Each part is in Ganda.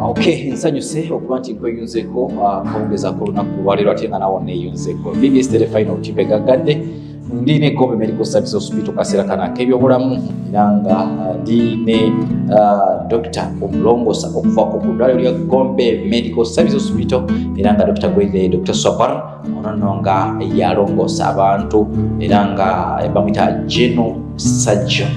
Okay, nsanyuse okuba nti nkweyunzeko kawungezaako olunaku lwaleero ate nga nawo neeyunzeko. BBS Terefayina olukipe gaggadde ndi ne Gombe Medical Service Hospital kaseera kana k'ebyobulamu era nga ndi ne Dr. Omulongoosa okuvaako ku ddwaliro lya Gombe Medical Service Hospital era nga Dr. Gwede Dr. Swapar ono nga yalongoosa abantu era nga bamuyita general surgeon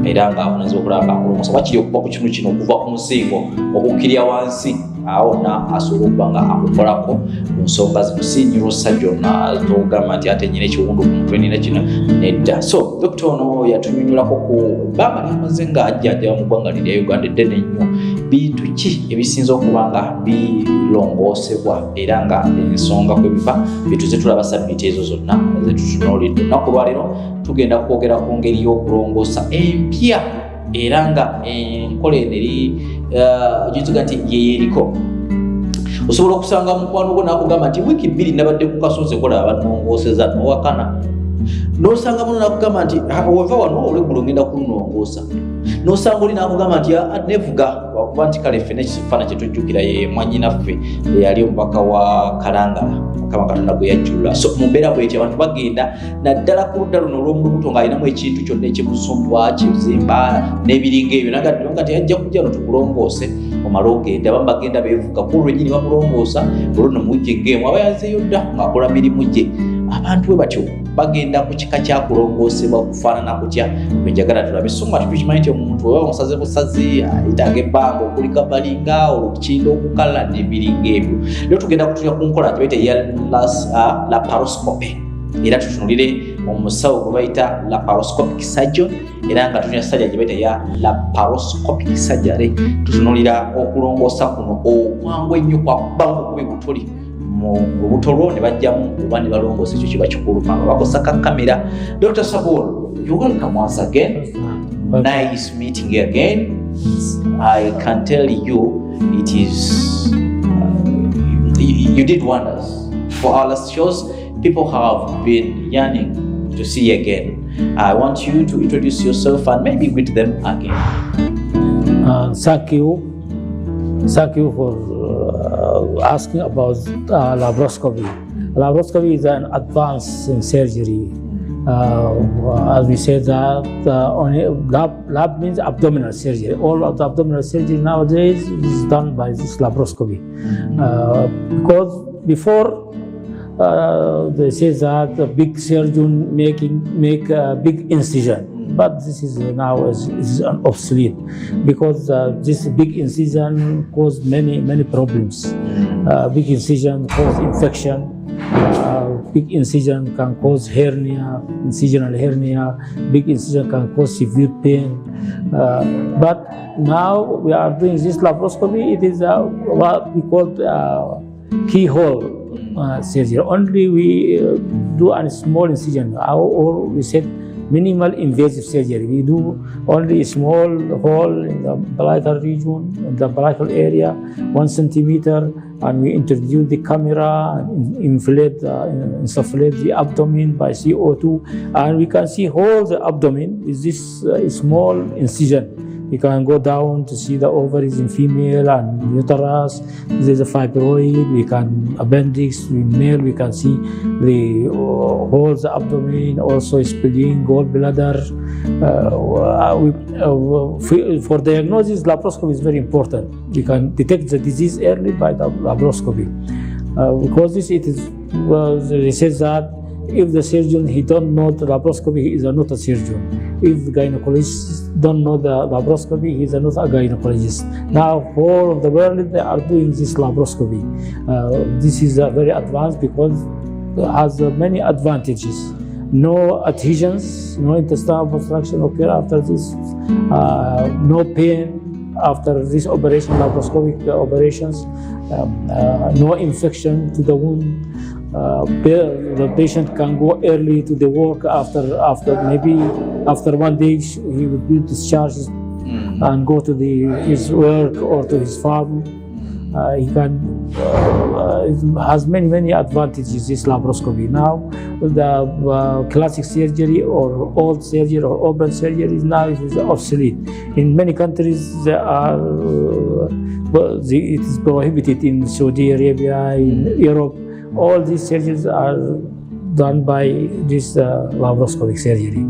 era nga afunanyizibwa okulaba akulongoosa wakiri okuva ku kintu kino okuva ku nsingo okukkirya wansi aona asobola okuba nga akukolako mu nsonga zino si neurosurgeon togamba nti ate nyina ekiwundu ku mutwe nina kino nedda. So dokita ono yatunyonyolako ku bbanga lyamaze nga ajjanjaba mu ggwanga lirya Uganda eddene ennyo bintu ki ebisinza okuba nga bilongoosebwa era nga ensonga kwe biva bituze tulaba sabiiti ezo zonna zetutunuulidde. Olunaku lwaleero tugenda kwogera ku ngeri y'okulongoosa empya era nga enkola eno eri gituga nti yeeriko. Osobola okusanga mukwano gwo n'akugamba nti wiiki 2 nabadde ku kasozi kolaba bannongooseza n'owakana n'osanga muno n'akugamba nti weva wano olweggulo ngenda kunongoosa n'osanga oli n'akugamba nti nevuga wakuba nti kale ffenna ekifaananyi kye tujjukira ye mwannyinaffe eyali omubaka wa Kalangala Mukama Katonda gwe yajjulula. So mu mbeera bw'etyo abantu bagenda naddala ku ludda luno olw'omulubuto ng'alinamu ekintu kyonna ekimusumbuwa kizimba n'ebiringa ebyo nga teyajja kujja no tukulongoose omala ogenda abamu bagenda beevuga ku lwennyini bamulongoosa olwo no mu wiiki ng'emu aba yazeeyo dda ng'akola mirimu gye. Abantu bwe batyo bagenda ku kika kyakulongoosebwa okufaanana kutya bwe njagala tulabe. So nga tukimanyi nti omuntu oba omusaze busazi ayitaaga ebbanga okulika balinga olukindo okukala n'ebiringa ebyo. Lero tugenda kutulya ku nkola gye bayita eya laparoscopy era tutunulire omusawo gwe bayita laparoscopic surgeon era nga tutunulira sajja gye bayita ya laparoscopic surgery. Tutunulira okulongoosa kuno okwangu ennyo kwakubangu kubi butuli mu lubuto lwo ne bajjamu oba ne balongoosa ekyo kiba kikulu bakosa ka kamera. Dr. Sabul, you're welcome once again. Nice meeting you again. I can tell you it is you did wonders for our last shows. People have been yearning to see you again. I want you to introduce yourself and maybe greet them again. Thank you for asking about laparoscopy. Laparoscopy is an advance in surgery. As we said that only lab means abdominal surgery. All of the abdominal surgery nowadays is done by this laparoscopy. Because before they say that a big surgeon make a big incision, but this is now is obsolete because this big incision caused many problems. Big incision cause infection. Big incision can cause hernia, incisional hernia. Big incision can cause severe pain. But now we are doing this laparoscopy. It is what we call keyhole surgery. Only we do a small incision, or we said minimal invasive surgery. We do only a small hole in the umbilical region, in the umbilical area, 1 centimeter, and we introduce the camera and insufflate the abdomen by CO2, and we can see whole the abdomen with this small incision. We can go down to see the ovaries in female and uterus. There's a fibroid. We can appendix in male. We can see the whole the abdomen, also spleen, gallbladder. For diagnosis, laparoscopy is very important. We can detect the disease early by the laparoscopy. Because it is they say that if the surgeon he don't know the laparoscopy, he is not a surgeon. If the gynecologist don't know the laparoscopy, he is not a gynecologist. Now, all of the world they are doing this laparoscopy. This is very advanced because it has many advantages. No adhesions, no intestinal obstruction occur after this. No pain after this operation, laparoscopic operations. No infection to the wound. The patient can go early to the work after maybe after 1 day he will be discharged and go to his work or to his farm. He can it has many advantages, this laparoscopy. Now the classic surgery or old surgery or open surgery now is obsolete. In many countries they are it is prohibited in Saudi Arabia, in Europe. All these surgeries are done by this laparoscopic surgery.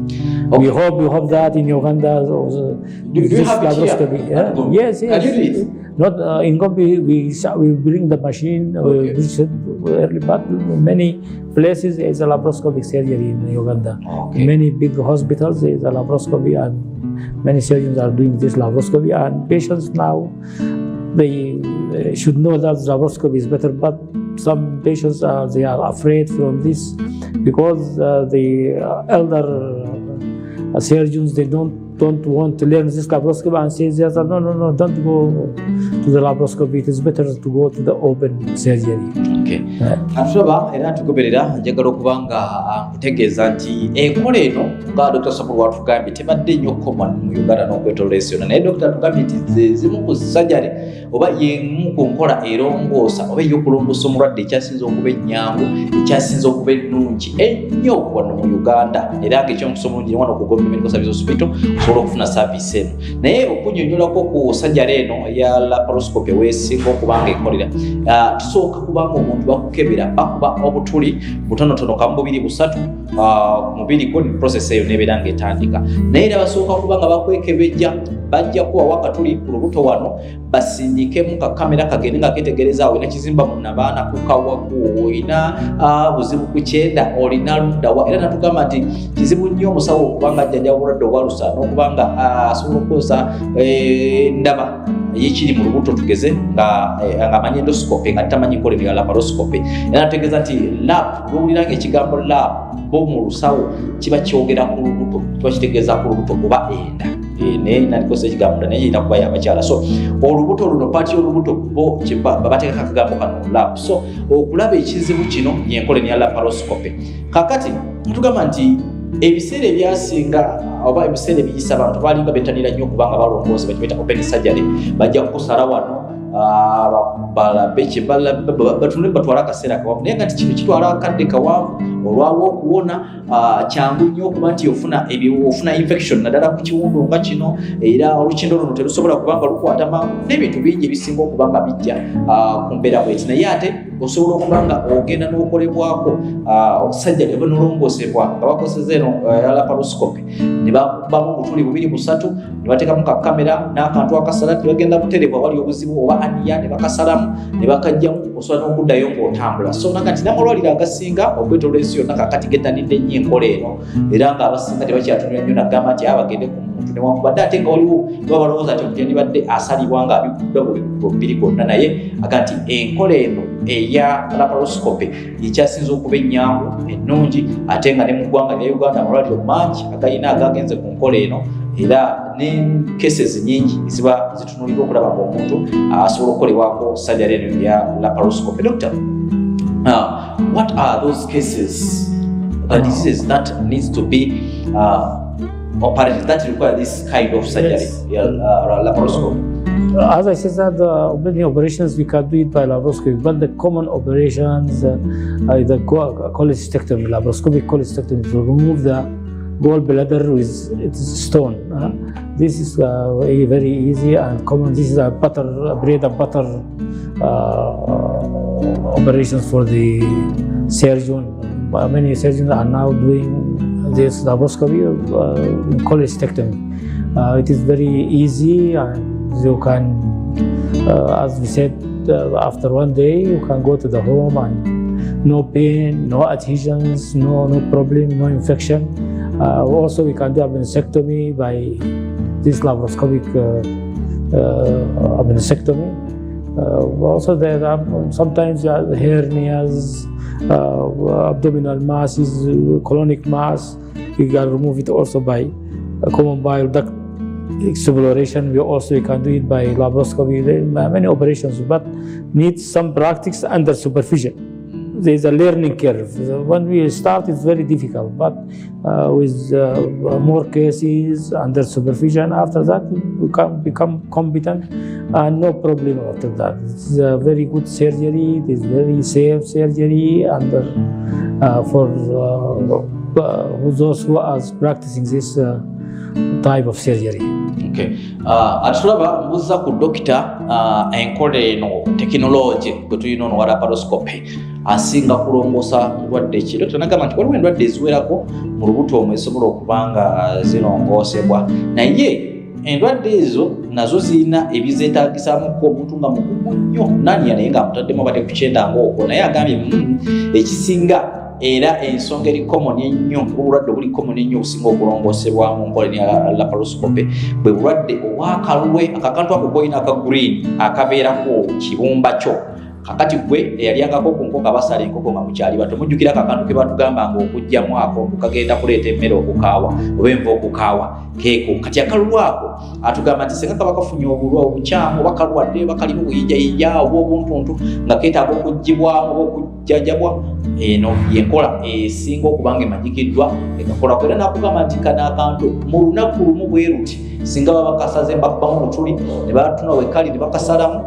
Okay. We hope that in Uganda also, Do you have it laparoscopy. here? Yes, yes. Can you do it? Not in Gombe, we bring the machine, but many places there is a laparoscopic surgery in Uganda. Okay. Many big hospitals there is a laparoscopy, and many surgeons are doing this laparoscopy, and patients now, they should know that laparoscopy is better, but some patients they are afraid from this because the elder surgeons, they don't want to learn this laparoscopy and say that no, don't go to the laparoscopy, it is better to go to the open surgery. Okay. Atulaba era tugoberera njagala okuba nga nkutegeeza nti enkola eno nga Dr. Sabulu watugambye tebadde nnyo common mu Uganda n'okwetooloola ensi yonna, naye Dr. tugambye nti zimu ku sajjale oba yemu ku nkola erongoosa oba ey'okulongoosa omulwadde ekyasinza okuba ennyangu, ekyasinza okuba ennungi ennyo wano mu Uganda, era ng'ekyomukiso mulungi ne wano ku Gombe Medical Services Hospital osobola okufuna saavisi eno. Naye okunnyonnyolako ku sajjala eno eya laparoscopy weesinga okuba nga ekolera, tusooka kubanga omuntu bakukebera bakuba obutuli butonotono kamu 2-3 mubiri gwo, ne process eyo nebeera ng'etandika. Naye era basooka kuba nga bakwekebejja, bajja kuwawa akatuli ku lubuto wano, basindikemu kakamera kagende nga ketegereza olina kizimba mu nabaana kukawaku, olina buzibu ku kyenda, olina luddawa. Era natugamba nti kizibu nnyo omusawo okubanga ajjanja obulwadde obwalusa n'okubanga asobola okukozesa ndaba yekiri mu lubuto, tugeze nga amanyi endoscopy nga tamanyi nkola ya laparoscopy. Era nategeeza nti lap, lwowulira ng'ekigambo lap bo mu lusawo kiba kyogera ku lubuto, kiba kitegeeza ku lubuto oba enda. Naye nalikosa ekigambo naye yina kuba yabakyala. So olubuto luno, paati y'olubuto bo babateekako akagambo kano lap. So okulaba ekizibu kino yenkola ya laparoscopy. Kakati tugamba nti ebiseera ebyasinga oba ebiseera ebiyisa abantu balinga bettanira nnyo okubanga balongoosa bakibeta open surgery, bajja kukusala wano balabe batunule batwala akaseera kawanvu, naye nga nti kino kitwala akadde kawanvu olwawo okuwona kyangu nnyo okuba nti ofuna infection naddala ku kiwundu nga kino, era olukindo luno terusobola kubanga lukwata mangu, n'ebintu bingi ebisinga okubanga bijja ku mbeera bweti. Naye ate osobola okuba nga ogenda n'okolebwako sajjali oba nolongoosebwa nga bakozesa eno laparoscopy, ne bakubamu obutuli 2-3, ne bateekamu kakamera n'akantu akasala, tebagenda buterebwa wali obuzibu oba aniya, ne bakasalamu ne bakajjamu, osobola n'okuddayo ng'otambula. So naga nti n'amalwaliro agasinga okwetooloola ensi yonna kakati gettanidde nnyo enkola eno, era ng'abasinga tebakyatunula nnyo nagamba nti bagende ku muntu newankubadde ate nga waliwo baba balowooza nti omuntu yandibadde asalibwa nga abikudda bubiri gwonna, naye aga nti enkola eno eya laparoscopy ekyasinza okuba ennyangu ennungi, ate nga ne mu ggwanga lya Uganda amalwaliro mangi agayina agagenze ku nkola eno, era ne cases nyingi ziba zitunulirwa okulaba ng'omuntu asobola okukolebwako sajjala eno ya laparoscopy. Doctor, what are those cases, the diseases that needs to be operated, that require this kind of surgery, laparoscopy? As I said, that many operations we can do it by laparoscopy, but the common operations, the cholecystectomy, laparoscopic cholecystectomy, to remove the gallbladder with its stone. This is very easy and common. This is a bread and butter operations for the surgeon. Many surgeons are now doing this laparoscopy, cholecystectomy. It is very easy, and you can, as we said, after one day you can go to the home and no pain, no adhesions, no problem, no infection. Also, we can do appendectomy by this laparoscopic appendectomy. Also, there are sometimes hernias, abdominal masses, colonic mass. You can remove it also by a common bile duct exploration. We can do it by laparoscopy. There are many operations, but needs some practice under supervision. There is a learning curve. When we start, it's very difficult, but with more cases under supervision, after that you can become competent and no problem after that. It's a very good surgery. It is very safe surgery, and for those who are practicing this type of surgery. Okay. Atulaba mbuza ku dokita enkola eno tekinologi bwe tulina ono wa laparoscopy asinga kulongoosa ndwadde ki. Dokita nagamba nti waliwo endwadde eziwerako mu lubuto omwo ezisobola okuba nga zirongoosebwa, naye endwadde ezo nazo zirina ebizeetagisamuko omuntu nga mukugu nnyo naniya naye nga amutaddemu abadde ku kyenda ng'okwo, naye agambye ekisinga era ensonga eri common ennyo, obulwadde obuli common ennyo obusinga okulongoosebwa mu nkola ya laparoscopy bwe bulwadde obwakalwe, akakantu ako koyina aka green akabeerako kibumba kyo. Kakati gwe eyalyangako ku nkoko abasala enkoko nga mukyali bato mujjukira akakantu ke batugambanga okugjamu ako kagenda kuleeta emmere okukaawa oba enva okukaawa keeko. Kati akalulu ako atugamba nti singa kaba kafunye obulwa obukyamu oba kalwadde oba kalina obuyijayija oba obuntuntu nga keetaaga okuggyibwamu oba okujjanjabwa, eno yenkola esinga okuba nga emanyikiddwa ekakolako. Era nakugamba nti kano akantu mu lunaku lumu bwe ruti singa baba bakasaze mbakkubamu mutuli ne batuna wekali ne bakasalamu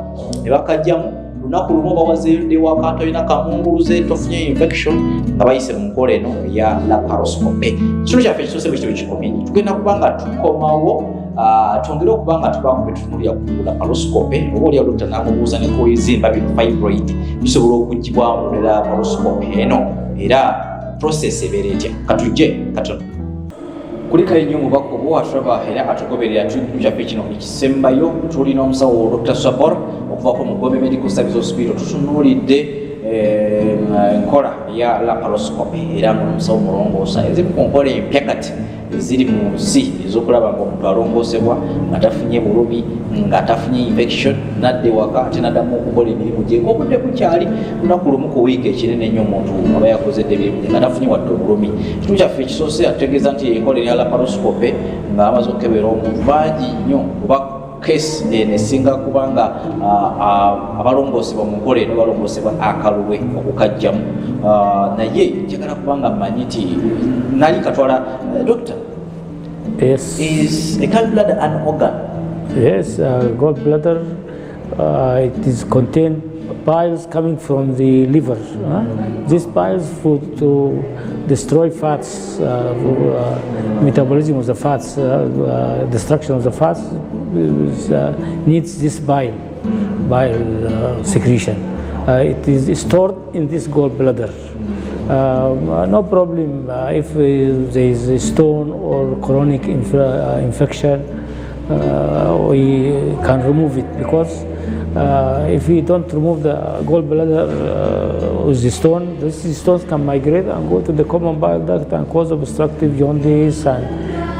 ne bakajjamu, lunaku lumu bawazeedde waka toyina kamunguluze tofunye infection nga bayise mu nkola eno ya laparoscopy. Kino kyaffe ekisose bwe kityo kikomye tugenda kuba nga tukomawo twongere okuba nga tubaku tutunulira ku laparoscopy oba oliawo dokita namubuuza ne ku bizimba bino fibroid bisobola okuggyibwamu ne laparoscopy eno era process ebeera etya. Katujje katono kulika ennyo mubaka obwo atulaba era atugoberera tukitu kyaffe kino ekisembayo. Tulina omusawo Dr. Sabor okuvaako mu Gombe Medical Service Hospital tutunuulidde enkola ya laparoscopy era ng'omusawo mulongoosa ezimu ku nkola empya kati eziri mu nsi ez'okulaba ng'omuntu alongoosebwa nga tafunye bulumi nga tafunye infection nadde waka ate naddamu okukola emirimu gye ng'obudde bukyali lunaku lumu ku wiiki ekinene ennyo omuntu aba yakozedde emirimu gye nga tafunye wadde obulumi. Kitu kyaffe ekisoose atutegeeza nti enkola ya laparoscopy nga amaze okukebera omuntu bangi nnyo oba case nesinga kubanga abalongoosebwa mu nkola eno balongoosebwa akalubwe okukajjamu, naye njagala kubanga mmanyi nti nali katwala doctor. Yes. Is a gallbladder an organ? Yes, gallbladder, it is contain piles coming from the liver. These piles to destroy fats, metabolism of the fats, destruction of the fats needs this bile secretion. It is stored in this gallbladder. No problem if there is a stone or chronic infection, we can remove it because if we don't remove the gallbladder with the stone, these stones can migrate and go to the common bile duct and cause obstructive jaundice and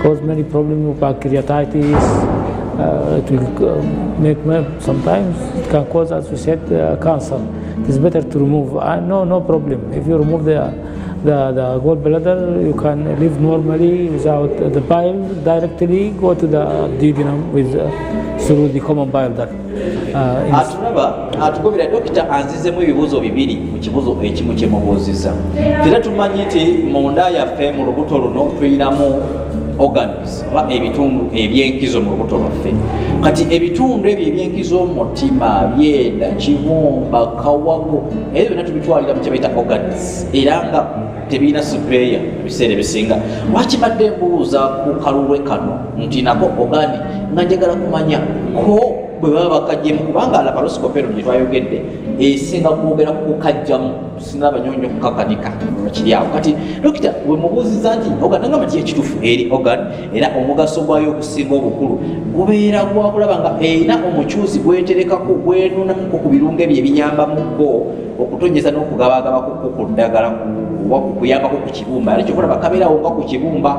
cause many problems with pancreatitis. It will make sometimes it can cause, as we said, cancer. It is better to remove. No problem. If you remove the gallbladder, you can live normally without the bile directly go to the duodenum through the common bile duct. Atugobera dokita anzizemu ebibuuzo bibiri mu kibuuzo ekimu kye mubuuzizza. Era tumanyi nti munda yaffe mu lubuto luno tuyinamu organs oba ebitundu ebyenkizo mu lubuto lwaffe. Kati ebitundu ebyo ebyenkizo omutima, byenda, kibumba, kawago ebyo byonna tubitwalira mu kye bayita organs era nga tebirina sprayer ebiseera ebisinga. Lwakibadde mbuuza ku kalulwe kano nti nako organi nga njagala kumanya ko bwe baba bakajjemu kubanga laparoscopy eno gye twayogedde esinga kwogera ku kukajjamu sina abanyonyo kukakanika kiri awo. Kati dokita bwe mubuuziza nti organ nagamba ki ekituufu eri organ era omugaso gwayo okusinga obukulu gubeera gwakulaba nga erina omukyuzi gweterekako gwenunamuko ku birungo ebyo ebinyambamuko okutonyeza n'okugabagabako ku ddagala kuyambako ku kibumba. Era kyokulaba kabeerawo nga ku kibumba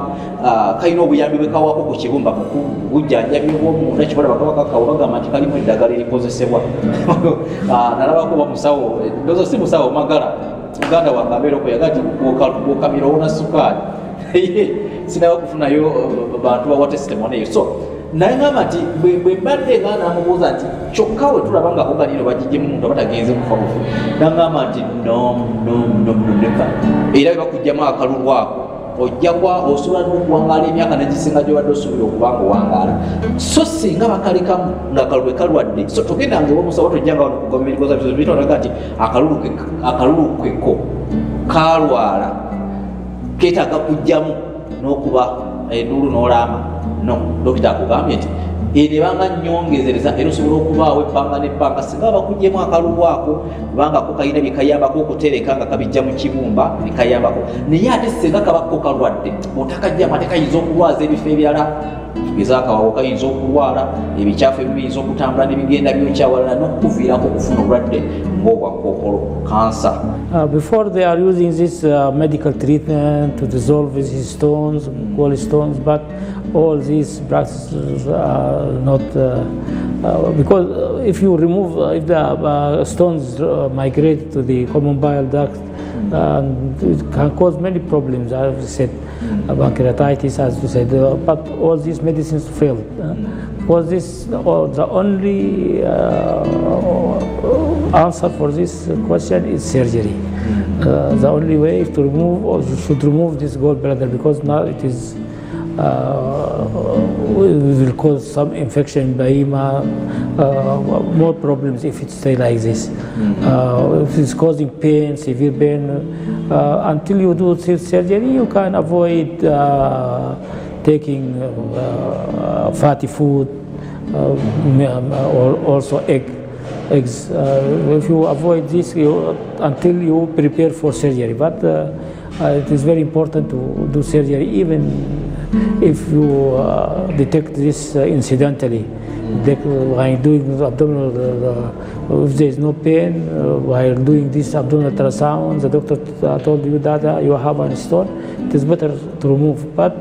kalina obuyambi bwe kawako ku kibumba mu bujjanjabi bw'omunda. Kyokulaba kaba kakawo bagamba nti kalimu eddagala erikozesebwa. Nalabako bamusawo ndozo si musawo Magala muganda wange abeera okuyaga nti bw'okamira owona sukaali sinawo okufunayo bantu bawa testimony eyo. So naye ngamba nti bwe mbadde nga namubuuza nti kyokka we tulaba nga oganiro bagijjemu muntu abatagenze kufa bufu nagamba nti neka era bebakugjamu akalulu ako ojja kwa osobola n'okuwangaala emyaka negisinga gyobadde osuubira okuba nga owangaala. So singa bakalekamu nga akalulu kalwadde so togendanga omusawo tojjanga wano ku Gombe Medical Service bitonaga nti akalulu kweko kalwala keetaaga kujjamu n'okuba enduulu n'olama no dokita akugambye nti nebanga nnyongezereza era osobola okubaawo ebbanga n'ebbanga singa bakugyemu akalulu ako kubanga ko kalina bikayambako okutereka nga kabijja mu kibumba bikayambako naye ate singa kabako kalwadde otakajjamu ate kayinza okulwaza ebifo ebirala tugeza akawawo kayinza okulwala ebikyafu ebimu biyinza okutambula nebigenda byokyawalala n'okukuviirako okufuna obulwadde ng'obwakookolo cancer. Before they are using this medical treatment to dissolve these stones, gallstones, but all these practices are not because if you remove if the stones migrate to the common bile duct, it can cause many problems, as we said, pancreatitis, as we said, but all these medicines failed. Was this the only answer for this question is surgery. The only way is to remove, or you should remove this gallbladder, because now it is will cause some infection in Bahima, more problems if it stays like this. If it's causing pain, severe pain, until you do surgery, you can avoid taking fatty food, or also eggs. If you avoid this until you prepare for surgery, but it is very important to do surgery even if you detect this incidentally. While doing abdominal, if there is no pain, while doing this abdominal ultrasound, the doctor told you that you have a stone, it is better to remove. But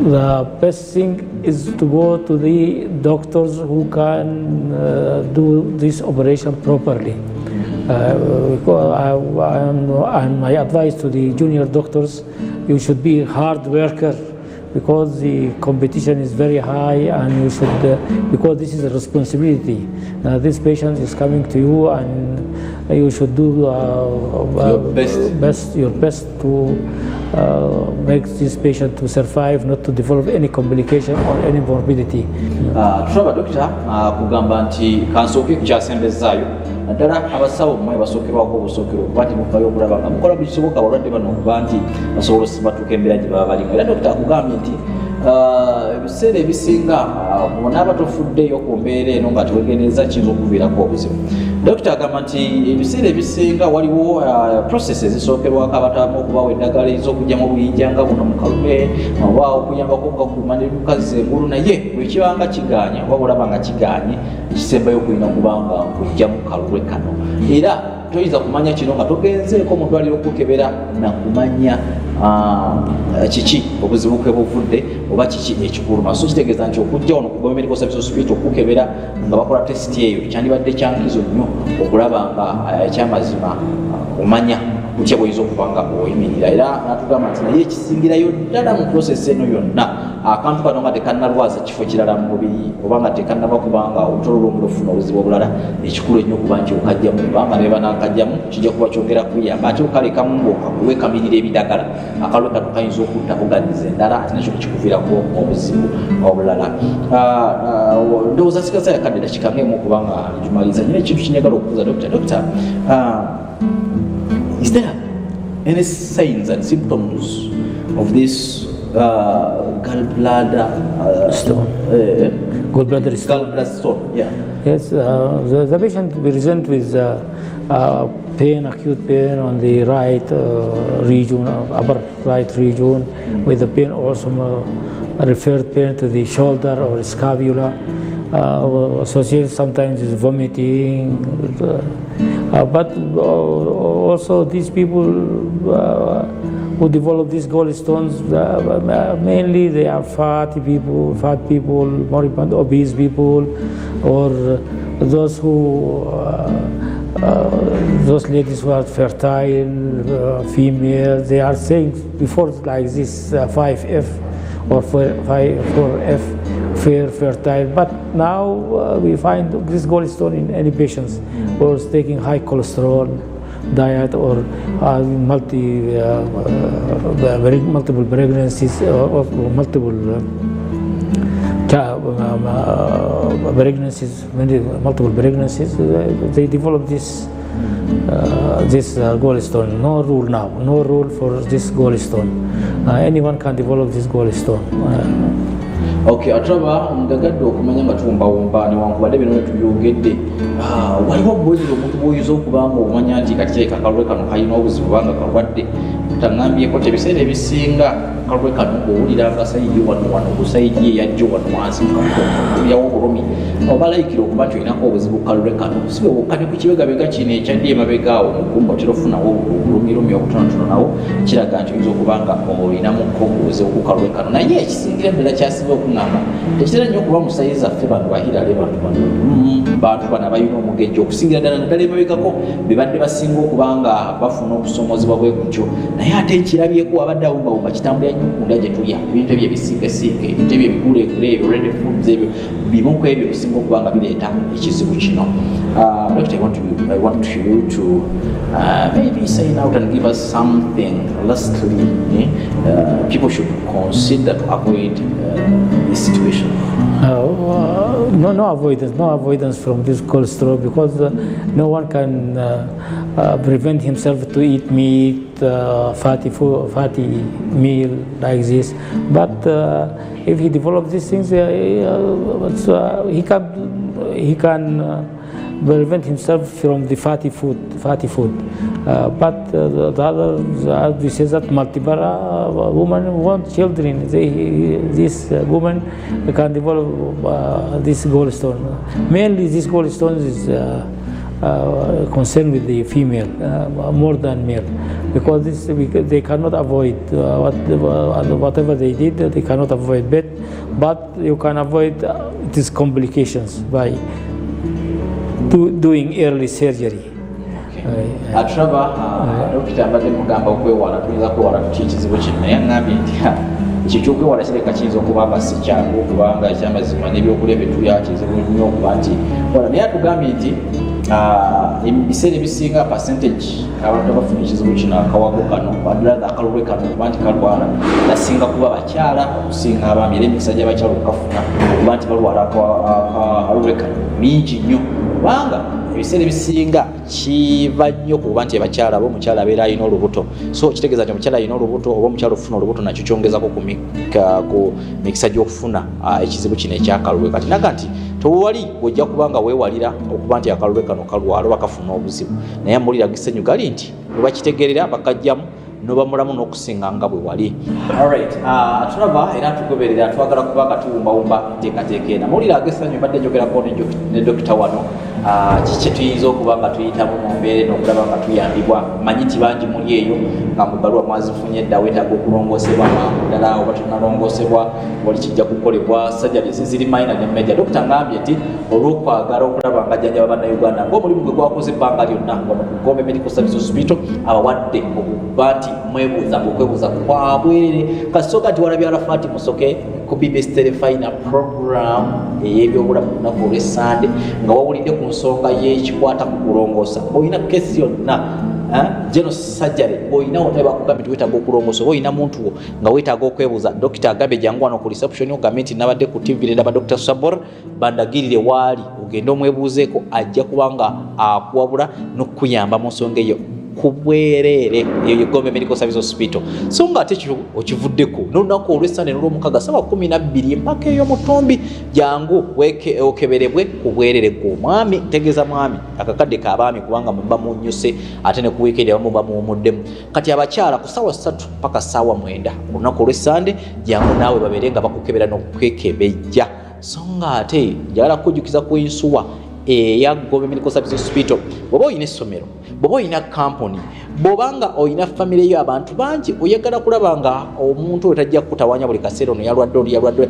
the best thing is to go to the doctors who can do this operation properly. And my advice to the junior doctors, you should be hard worker, because the competition is very high, and you should, because this is a responsibility. This patient is coming to you, and you should do your best to make this patient to survive, not to develop any complication or any morbidity. Tulaba dokita kugamba nti kansooke kukyasembezaayo naddala abasawo mmwe basookerwako obusookero okuba nti mufayo okulaba nga mukola buli kisoboka abalwadde bano okuba nti basobola osibatuuka embeera gye baba balimu. Era dokita akugambye nti ebiseera ebisinga bw'onaaba tofuddeyo ku mbeera eno nga tewegendereza kiyinza okuviirako obuzibu. Dokita agamba nti ebiseera ebisinga waliwo process ezisookerwako abatamu okubawa eddagala ez'okugyamu obuyinja nga buno mu kalume, oba okuyambako okukuuma n'ebimukazi engulu, naye bwe kibanga kiganya oba olaba nga kiganye, ekisembayo okulina okubanga nkujjamu kalulwe kano. Era toyinza kumanya kino nga togenzeeko mu ddwaliro okukebera na kumanya kiki obuzibu bwe buvudde oba kiki ekikuluma. So kitegeeza nti okujja wano ku Medical Service Hospital okukebera nga bakola tesiti eyo kyandibadde kyankizo nnyo okulaba nga ekyamazima omanya kutya bw'oyinza okuba nga oyimirira. Era natugamba nti naye ekisingirayo ddala mu process eno yonna akantu kano nga tekannalwaza kifo kirala mu mubiri oba nga tekannaba kubanga olutalo lw'omuli ofuna obuzibu obulala, ekikulu ennyo okuba nti okajjamu, kubanga ne baba n'akajjamu kijja kuba kyongera kuyamba. Ate okalekamu ng'okakuwekamirira ebidagala, akalwe kano kayinza okutta kugaddiza endala, ate nakyo tekikuviirako obuzibu obulala. Ndowooza sigaza yakadde dakika ng'emu okubanga tumaliriza. Nyina ekintu kinyagala okubuuza dokita, is there any signs and symptoms of this gallbladder stone? Gallbladder stone, yeah. Yes, the patient present with pain, acute pain on the right region, upper right region, with the pain also referred pain to the shoulder or scapula, associated sometimes with vomiting. But also these people who develop these gallstones, mainly they are fat people, moribund, obese people, or those who those ladies who are fertile, female. They are saying before like this 5F or 4F, fair, fertile. But now we find this gallstone in any patients who is taking high cholesterol diet or multiple pregnancies or multiple pregnancies, they develop this this gallstone. No rule now. No rule for this gallstone. Anyone can develop this gallstone. Okay, atraba ndagadde okumanya nga tuwumbawumba newankubadde bino netubyogedde waliwo obubonero omuntu bw'oyinza okubanga omanya nti kati kireka akalulu kano kalina obuzibu banga kalwadde taŋŋambyeko ebiseera ebisinga akalulu kano ng'owulira nga sayidi wano busayidi eyajjo wano wansi mukabyawo obulumi oba layikira okuba nti olinako obuzibu kalulu kano sibe wokkane ku kibegabega kino ekyaddi emabegaawo mukumba otera ofunawo obulumilumi obutonotono nawo kiraga nti oyinza okuba nga olinamuko obuzibu ku kalulu kano naye ekisingira ddala kyasinga okuŋŋamba tekitera nnyo okuba musayizi affe bantu bahirale bantu bano abalina omugejjo okusingira ddala naddala emabegako bebadde basinga okuba nga bafuna okusomozebwa bwe gutyo naye ate ekirabyeko abadde awumbawumba kitambulira nnyo kunda gye tulya ebintu ebyo ebisiigasiige ebintu ebyo ebiguleegule ebyo ready foods ebyo bimu ku ebyo bisinga okuba nga bireeta ekizibu kino. Doctor, I want you to maybe say out and give us something lastly people should consider to avoid this situation. No avoidance from this cholesterol because no one can prevent himself to eat meat, fatty meal like this. But if he develops these things, he can prevent himself from the fatty food. But the others, as we say that multiple women want children. This woman can develop this gallstone. Mainly, this gallstone is concerned with the female more than male, because they cannot avoid whatever they did. They cannot avoid it, but you can avoid these complications by doing early surgery. Atraba dokita abadde mugamba okwewala tuyinza kwewala tuki ekizibu kino naye aŋŋambye nti ekyo kyokwewala kireka kiyinza okuba nga si kyangu okubanga ekyamazima n'ebyokulya bye tulya kizibu nnyo okuba nti wala naye atugambye nti ebiseera ebisinga percentage abantu abafuna ekizibu kino akawago kano badala akalulwe kano okuba nti kalwala basinga kuba bakyala okusinga abaami era emikisa gy'abakyala okukafuna okuba nti balwala akalulwe kano mingi nnyo kubanga ebiseera ebisinga kiva nnyo kuba nti abakyala aba omukyala abeera alina olubuto, so kitegeeza nti omukyala alina olubuto oba omukyala okufuna olubuto nakyo kyongezako ku mikisa gy'okufuna ekizibu kino ekyakalulwe kati naga nti tewali ojja kubanga weewalira okuba nti akalulwe kano kalwala oba kafuna obuzibu naye amulira gisenyu gali nti webakitegerera bakajjamu nobamulamu n'okusinga nga bwe wali. Alright, tulaba era tugoberera twagala kubanga tuwumbawumba enteekateeka eno amawulire ag'essanyu mbadde njogerako ne dokita wano kiki tuyinza okuba nga tuyitamu mu mbeera eno okulaba nga tuyambibwa manyi ti bangi muli eyo nga mu bbaluwa mwazifunye dda weetaaga okulongoosebwa mangu ddala oba tonalongoosebwa wali kijja kukolebwa sajjali ziri mayina ne majja. Dokita ngambye nti olw'okwagala okulaba nga jjanjaba bannayuganda ng'omulimu gwe gwakoze ebbanga lyonna wano ku Gombe Medical Service Hospital abawadde okuba nti mwebuuza okwebuuza kwabwerere kasooka nti walabye Arafati Musoke ku BBS Terefayina program ey'ebyobulamu ku lunaku olw'Essande nga wawulidde ku nsonga y'ekikwata ku kulongoosa olina kesi yonna geno surgery olina bakugambye nti weetaaga okulongoosa oba olina muntu wo nga weetaaga okwebuuza dokita agambye jangu wano ku reception ogambye nti nabadde ku TV nedaba Dr. Sabor bandagirire waali ogende omwebuuzeeko ajja kubanga akuwabula n'okuyamba mu nsonga eyo kubwerere eyo Gombe Medical Service Hospital. So nga ate kyo okivuddeko n'olunaku olw'Essande n'olw'Omukaaga 7:12 mpaka eyo Mutombi jangu okeberebwe ku bwerere gw'omwami tegeeza mwami akakadde k'abaami kubanga muba munnyuse ate ne ku weekend abamu muwumuddemu kati abakyala ku ssaawa 3 mpaka ssaawa 9 olunaku olw'Essande jangu naawe babeere nga bakukebera n'okwekebejja. So nga ate njagala kujjukiza ku insuwa eya Gombe Medical Service Hospital bw'oba olina essomero bw'oba olina kampuni bw'obanga olina famire yo abantu bangi oyagala kulaba nga omuntu otajja kukutawanya buli kaseera ono yalwadde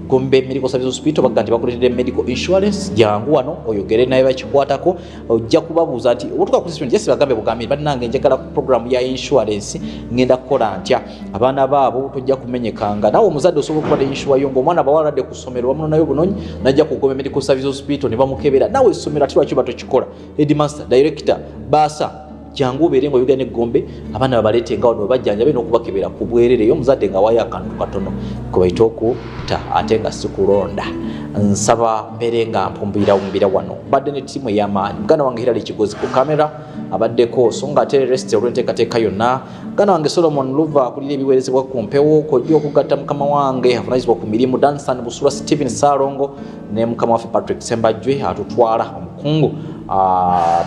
Gombe Medical Service Hospital bagga nti bakuleetedde medical insurance jangu wano oyogere naye bakikwatako ojja kubabuuza nti obutuka ku system jesi bagambe bugambi bannange njagala program ya insurance ngenda kukola ntya abaana baabo tojja kumenyekanga nawe omuzadde osobola okuba ne insure yo ng'omwana bawaladde ku ssomero wamuno nayo bunonyi najja ku Gombe Medical Service Hospital ne bamukebera nawe essomero ati lwaki batokikola headmaster director baasa jangu beere ngo yogane gombe abaana babalete nga wano bajjanja bino okubakebera ku bwerere yo muzadde nga waya akantu katono kubaita okutta ate nga si kulonda nsaba mbeere nga mpumbira wano badde ne ttiimu ey'amaanyi muganda wange Hilary Kigozi ku kamera abaddeko so nga ate reste olw'enteekateeka yonna muganda wange Solomon Luva akulira ebiweerezebwa ku mpewo kojja okugatta mukama wange avunaanyizibwa ku mirimu Dansan Busula Stephen Salongo ne mukama waffe Patrick Sembajwe atutwala omukungu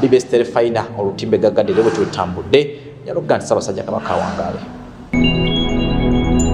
BBS Terefayina olutimbe gaggadde lero twetambudde yaloga nti Ssaabasajja Kabaka wangaale.